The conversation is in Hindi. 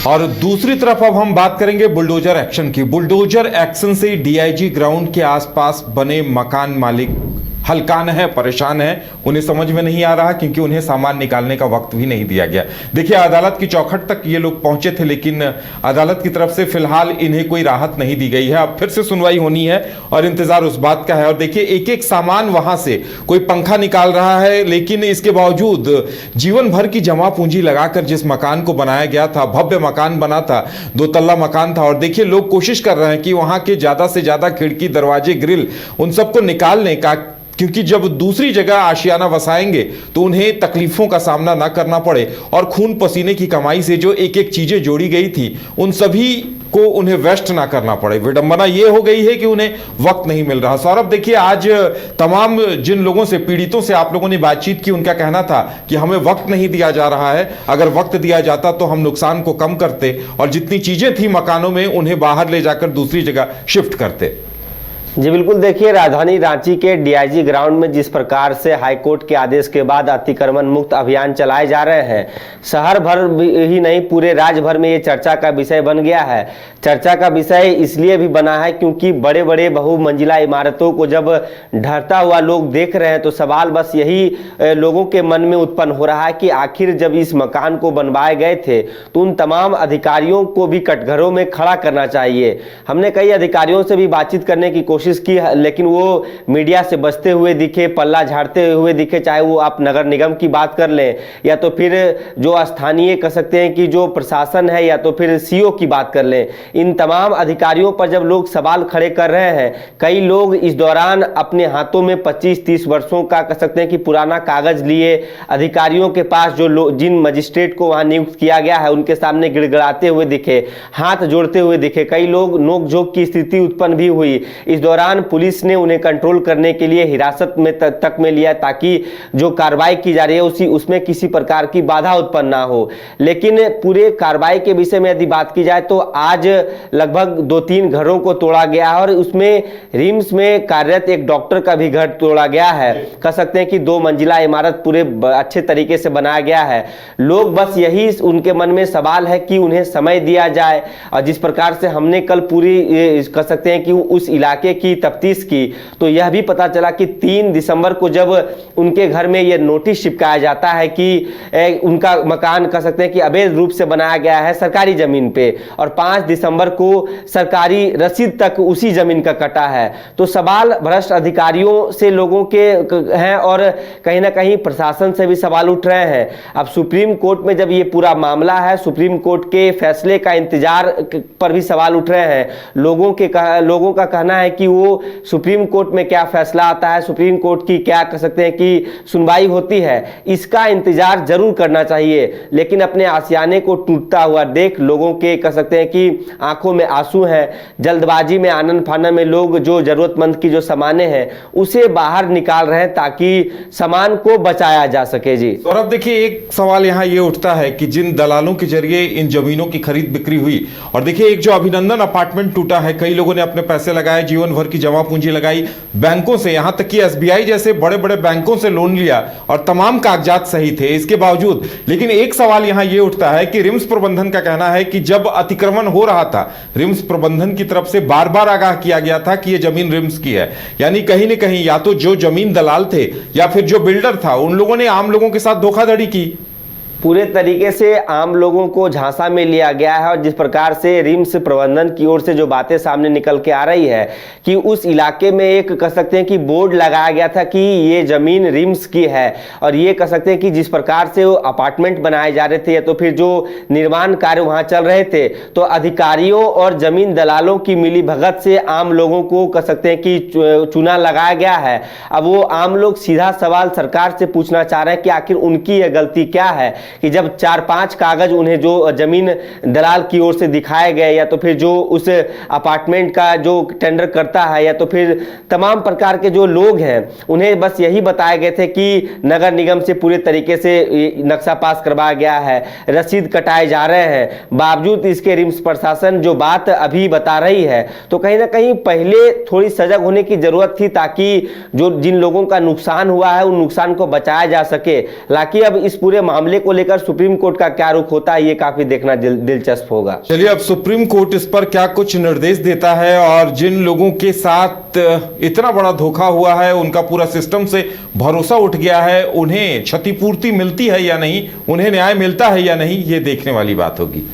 और दूसरी तरफ अब हम बात करेंगे बुलडोजर एक्शन की। बुलडोजर एक्शन से डीआईजी ग्राउंड के आसपास बने मकान मालिक हलकान है, परेशान है। उन्हें समझ में नहीं आ रहा क्योंकि उन्हें सामान निकालने का वक्त भी नहीं दिया गया। देखिए, अदालत की चौखट तक ये लोग पहुंचे थे, लेकिन अदालत की तरफ से फिलहाल इन्हें कोई राहत नहीं दी गई है। अब फिर से सुनवाई होनी है और इंतजार उस बात का है। और देखिए, एक एक सामान वहां से कोई पंखा निकाल रहा है, लेकिन इसके बावजूद जीवन भर की जमा पूंजी लगाकर जिस मकान को बनाया गया था, भव्य मकान बना था, 2 तल्ला मकान था, और देखिए लोग कोशिश कर रहे हैं कि वहां के ज्यादा से ज्यादा खिड़की, दरवाजे, ग्रिल उन सबको निकालने का, क्योंकि जब दूसरी जगह आशियाना वसाएंगे तो उन्हें तकलीफों का सामना ना करना पड़े। और खून पसीने की कमाई से जो एक एक चीजें जोड़ी गई थी, उन सभी को उन्हें वेस्ट ना करना पड़े। विडंबना यह हो गई है कि उन्हें वक्त नहीं मिल रहा। सौरभ, देखिए, आज तमाम जिन लोगों से, पीड़ितों से आप लोगों ने बातचीत की, उनका कहना था कि हमें वक्त नहीं दिया जा रहा है। अगर वक्त दिया जाता तो हम नुकसान को कम करते और जितनी चीजें थी मकानों में उन्हें बाहर ले जाकर दूसरी जगह शिफ्ट करते। जी बिल्कुल, देखिए, राजधानी रांची के डीआईजी ग्राउंड में जिस प्रकार से हाईकोर्ट के आदेश के बाद अतिक्रमण मुक्त अभियान चलाए जा रहे हैं, शहर भर ही नहीं पूरे राज्य भर में ये चर्चा का विषय बन गया है। चर्चा का विषय इसलिए भी बना है क्योंकि बड़े बड़े बहुमंजिला इमारतों को जब ढहता हुआ लोग देख रहे हैं तो सवाल बस यही लोगों के मन में उत्पन्न हो रहा है कि आखिर जब इस मकान को बनवाए गए थे तो उन तमाम अधिकारियों को भी कटघरों में खड़ा करना चाहिए। हमने कई अधिकारियों से भी बातचीत करने की कोशिश की, लेकिन वो मीडिया से बचते हुए दिखे, पल्ला झाड़ते हुए दिखे, चाहे वो आप नगर निगम की बात कर लें या तो फिर जो स्थानीय कह सकते हैं कि जो प्रशासन है, या तो फिर सीओ की बात कर लें। इन तमाम अधिकारियों पर जब लोग सवाल खड़े कर रहे हैं, कई लोग इस दौरान अपने हाथों में 25-30 वर्षों का कह सकते हैं कि पुराना कागज लिए अधिकारियों के पास, जो जिन मजिस्ट्रेट को वहां नियुक्त किया गया है उनके सामने गिड़गिड़ाते हुए दिखे, हाथ जोड़ते हुए दिखे। कई लोग नोकझोंक की स्थिति उत्पन्न भी हुई। इस दौरान पुलिस ने उन्हें कंट्रोल करने के लिए हिरासत में तक में लिया ताकि जो कार्रवाई की जा रही है उसमें किसी प्रकार की बाधा उत्पन्न ना हो। लेकिन पूरे कार्रवाई के विषय में यदि बात की जाए तो आज लगभग 2-3 घरों को तोड़ा गया है और उसमें रिम्स में कार्यरत एक डॉक्टर का भी घर तोड़ा गया है। कह सकते हैं कि 2 मंजिला इमारत पूरे अच्छे तरीके से बनाया गया है। लोग बस यही उनके मन में सवाल है कि उन्हें समय दिया जाए। और जिस प्रकार से हमने कल पूरी कह सकते हैं कि उस इलाके की तफ्तीश की तो यह भी पता चला कि 3 दिसंबर को जब उनके घर में यह नोटिस चिपकाया जाता है कि उनका मकान कह सकते हैं कि अवैध रूप से बनाया गया है सरकारी जमीन पे, और 5 दिसंबर को सरकारी रसीद तक उसी जमीन का कटा है। तो सवाल भ्रष्ट अधिकारियों से लोगों के हैं और कहीं ना कहीं प्रशासन से भी सवाल उठ रहे हैं। अब सुप्रीम कोर्ट में जब ये पूरा मामला है, सुप्रीम कोर्ट के फैसले का इंतजार पर भी सवाल उठ रहे हैं। लोगों का कहना है कि वो सुप्रीम कोर्ट में क्या फैसला आता है, सुप्रीम कोर्ट की क्या कह सकते हैं कि सुनवाई होती है, इसका इंतजार जरूर करना चाहिए। लेकिन अपने आशियाने को टूटता हुआ देख लोगों के कह सकते हैं कि आंखों में आंसू हैं। जल्दबाजी में, आनन फानन में लोग जो जरूरतमंद की जो सामानें हैं उसे बाहर निकाल रहे हैं ताकि सामान को बचाया जा सके। जी सौरभ, देखिए, एक सवाल यहाँ ये उठता है कि जिन दलालों के जरिए इन जमीनों की खरीद बिक्री हुई, और देखिए एक जो अभिनंदन अपार्टमेंट टूटा है, कई लोगों ने अपने पैसे लगाए, जीवन भर की जमा पूंजी लगाई, बैंकों से, यहां तक कि एसबीआई जैसे बड़े बड़े बैंकों से लोन लिया और तमाम कागजात सही थे इसके बावजूद। लेकिन एक सवाल यहां यह उठता है कि रिम्स प्रबंधन का कहना है कि जब अतिक्रमण हो रहा था, रिम्स प्रबंधन की तरफ से बार बार आगाह किया गया था कि यह जमीन रिम्स की है। यानी कहीं ना कहीं या तो जो जमीन दलाल थे या फिर जो बिल्डर था, उन लोगों ने आम लोगों के साथ धोखाधड़ी की। पूरे तरीके से आम लोगों को झांसा में लिया गया है। और जिस प्रकार से रिम्स प्रबंधन की ओर से जो बातें सामने निकल के आ रही है कि उस इलाके में एक कह सकते हैं कि बोर्ड लगाया गया था कि ये जमीन रिम्स की है, और ये कह सकते हैं कि जिस प्रकार से वो अपार्टमेंट बनाए जा रहे थे या तो फिर जो निर्माण कार्य वहां चल रहे थे, तो अधिकारियों और जमीन दलालों की मिली भगत से आम लोगों को कह सकते हैं कि चूना लगाया गया है। अब वो आम लोग सीधा सवाल सरकार से पूछना चाह रहे हैं कि आखिर उनकी यह गलती क्या है कि जब 4-5 कागज उन्हें जो जमीन दलाल की ओर से दिखाए गए, या तो फिर जो उस अपार्टमेंट का जो टेंडर करता है, या तो फिर तमाम प्रकार के जो लोग हैं, उन्हें बस यही बताए गए थे कि नगर निगम से पूरे तरीके से नक्शा पास करवाया गया है, रसीद कटाए जा रहे हैं। बावजूद इसके रिम्स प्रशासन जो बात अभी बता रही है, तो कहीं ना कहीं पहले थोड़ी सजग होने की जरूरत थी ताकि जो जिन लोगों का नुकसान हुआ है उन नुकसान को बचाया जा सके। हालांकि अब इस पूरे मामले को लेकर सुप्रीम कोर्ट का क्या रुख होता है, ये काफी देखना दिलचस्प होगा। चलिए, अब सुप्रीम कोर्ट इस पर क्या कुछ निर्देश देता है और जिन लोगों के साथ इतना बड़ा धोखा हुआ है, उनका पूरा सिस्टम से भरोसा उठ गया है, उन्हें क्षतिपूर्ति मिलती है या नहीं, उन्हें न्याय मिलता है या नहीं, ये देखने वाली बात होगी।